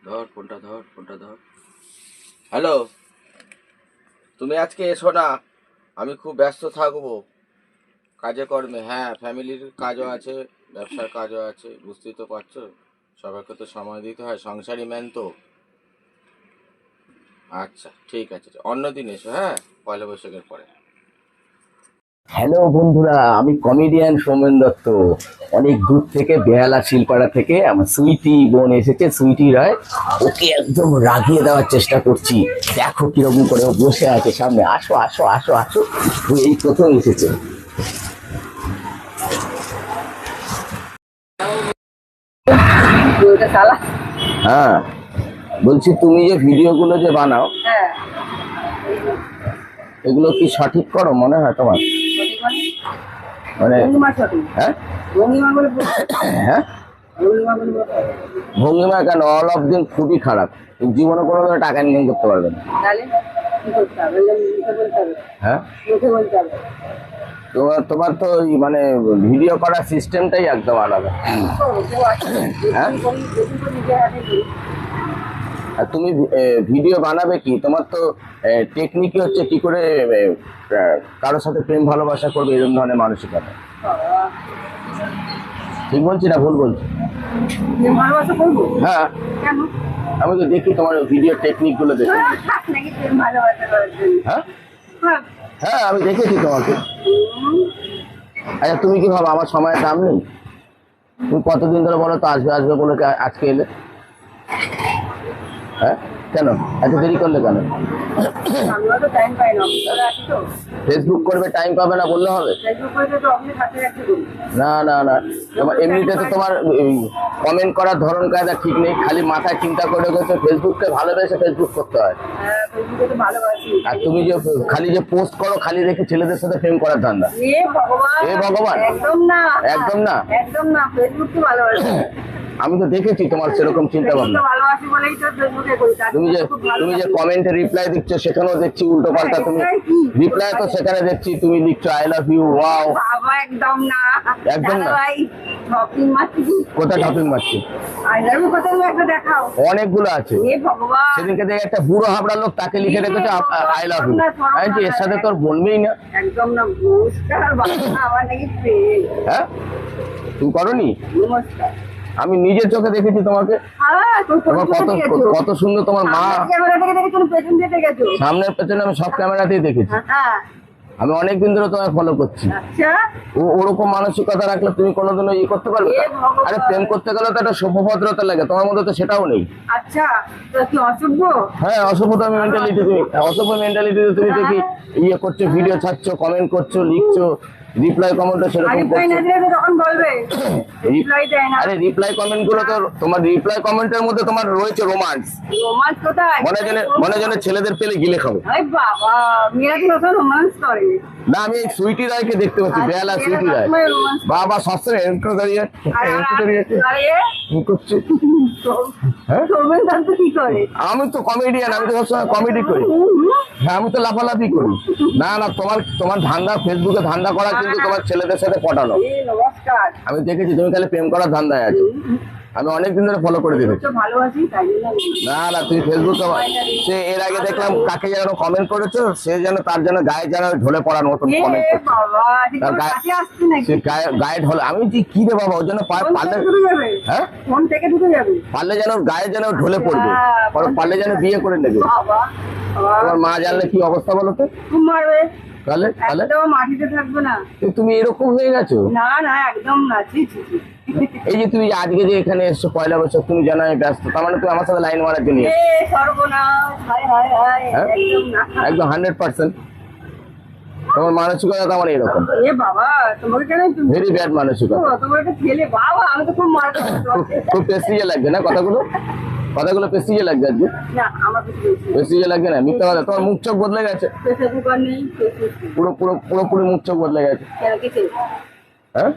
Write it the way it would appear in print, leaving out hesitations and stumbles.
ধর ফোনটা ধর। হ্যালো, তুমি আজকে এসো না, আমি খুব ব্যস্ত থাকবো কাজে কর্মে। হ্যাঁ, ফ্যামিলির কাজও আছে, ব্যবসার কাজও আছে, বুঝতেই তো পারছো, সবাইকে তো সময় দিতে হয়, সংসারী ম্যান তো। আচ্ছা ঠিক আছে, অন্যদিন এসো, হ্যাঁ, পয়লা বৈশাখের পরে। হ্যালো বন্ধুরা, আমি কমেডিয়ান সৌমেন দত্ত। অনেক দূর থেকে, বেহালা শিলপাড়া থেকে আমার সুইটি বোন এসেছে, সুইটি রায়। ওকে একদম রাগিয়ে দেওয়ার চেষ্টা করছি। দেখো কিরকম করে ও বসে আছে সামনে। আসো আসো আসো আসো, ও এই প্রথম এসেছে। হ্যাঁ, বলছি তুমি যে ভিডিওগুলো যে বানাও, এগুলো কি সঠিক করো মনে হয় তোমার? মানে হ্যাঁ হ্যাঁ, ভঙ্গিমা কেন? অল অফ দিন খুবই খারাপ। জীবনে কোনো টাকা ইনকাম করতে পারবে না। হ্যাঁ, তোমার তোমার তো মানে ভিডিও করার সিস্টেমটাই একদম আলাদা। হ্যাঁ, আর তুমি ভিডিও বানাবে কি? তোমার তো টেকনিকই হচ্ছে কি করে কারোর সাথে প্রেম ভালোবাসা করবে, এরকম ধরনের মানসিকতা। ঠিক বলছি না ভুল বলছি? হ্যাঁ, আমি তো দেখি তোমার ভিডিও টেকনিক গুলো দেখি। হ্যাঁ হ্যাঁ, আমি দেখেছি তোমাকে। আচ্ছা, তুমি কি ভাবো আমার সময়ের দাম নেই? তুমি কতদিন ধরে বলো তো আসবে আসবে বলে আজকে এলে? হ্যাঁ, কেন এত দেরি করলে কেন? ফেসবুক করবে, টাইম পাবে না বললে হবে? না না না, তোমার এমনিতে তো তোমার কমেন্ট করার ধরন কায়দা ঠিক নেই, খালি মাথায় চিন্তা করে গেছে ফেসবুককে ভালোবেসে ফেসবুক করতে হয়। আর তুমি যে খালি যে পোস্ট করো, খালি রেখে ছেলেদের সাথে প্রেম করার ধান্দা। এ ভগবান, একদম না একদম না একদম না, ফেসবুক তো ভালোবাসি। আমি তো দেখেছি তোমার সেরকম চিন্তা ভাবনা। তুমি যে কমেন্টে রিপ্লাই দিচ্ছ, সেখানেও দেখছি উল্টো পাল্টা। তুমি রিপ্লাই তো সেখানে দেখছি তুমি লিখছো আই লাভ ইউ, ওয়াও। একদম না একদম না। কোথায় শপিং মারছি? অনেকগুলো আছে। সেদিনকে দেখে একটা বুড়ো হাবড়া লোক, তাকে লিখে রেখেছে আই লাভ ইউ। এর সাথে তোর বলবেই না। একদম না, হ্যাঁ, তুমি করনি? আমি নিজের চোখে দেখেছি তোমাকে। তোমার কত সুন্দর তোমার মা। সামনের পেছনে আমি সব ক্যামেরাতেই দেখেছি। আমি অনেকদিন ধরে তোমায় ফলো করছি। ওরকম মানসিকতা রাখলে তুমি কোনোদিনও ই করতে পারবে? আরে প্রেম করতে গেলে তো একটা সভ্যভদ্রতা লাগে, তোমার মধ্যে তো সেটাও নেই। আচ্ছা, কি অসভ্য? হ্যাঁ, অসভ্যতা মেন্টালিটি। তুমি অসভ্য মেন্টালিটিতে তুমি দেখি ইয়ে করছো, ভিডিও ছাড়ছো, কমেন্ট করছো, লিখছো, রিপ্লাই কমেন্টও সেরকম করছো। আরে রিপ্লাই কমেন্ট গুলো তো, তোমার রিপ্লাই কমেন্টের মধ্যে তোমার রয়েছে রোমান্স। রোমান্স কোথায়? মনে জানে ছেলেদের পেলে গিলে খাবো। বাবা, মেয়েরা কি রোমান্স করে? না, আমি সুইটি রায়কে দেখতে পাচ্ছি, বেহালা সুইটি রায়। বাবা সবসময় এন্ট্রো দাঁড়িয়ে করছে। আমি তো কমেডিয়ান, আমি তো সবসময় কমেডি করি। হ্যাঁ, আমি তো লাফালাফি করি। না না, তোমার ধান্দা ফেসবুকে ধান্দা করা, কিন্তু তোমার ছেলেদের সাথে পটানো। আমি দেখেছি তুমি খালি প্রেম করার ধান্দায় আছো। আমি অনেকদিন ধরে ফলো করে দেখেছি। না না, তুমি ফেসবুকে সে এর আগে দেখলাম কাকে যেন কমেন্ট করেছো, সে যেন তার যেন গায়ে যেন ঢলে পড়ার মতন কমেন্ট করছে। গায়ে ঢলে, আমি কি রে বাবা, ওর জন্য পারলে, হ্যাঁ পারলে যেন গায়ে যেন ঢলে পড়বে, পারলে যেন বিয়ে করে নেবে। তোমার মা জানলে কি অবস্থা বলো তো? তাহলে মাটিতে থাকবে না। তুমি এরকম হয়ে গেছো? না না, একদম না। এই যে তুমি আজকে যে এখানে এসছো পয়লা বৈশাখ, তুমি জানো আমি ব্যস্ত, তার মানে তুমি আমার সাথে লাইন মারার জন্য একদম 100%। তোমার মানসিকতা তো আমার এরকম, ভেরি ব্যাড মানসিকতা। খুব পেস্টিজে লাগবে না কথাগুলো? কথাগুলো পেস্টিজে লাগবে আজকে? পেস্টিজে লাগবে না, মিথ্যা কথা। তোমার মুখ চোখ বদলে গেছে, পুরোপুরি মুখ চোখ বদলে গেছে। হ্যাঁ,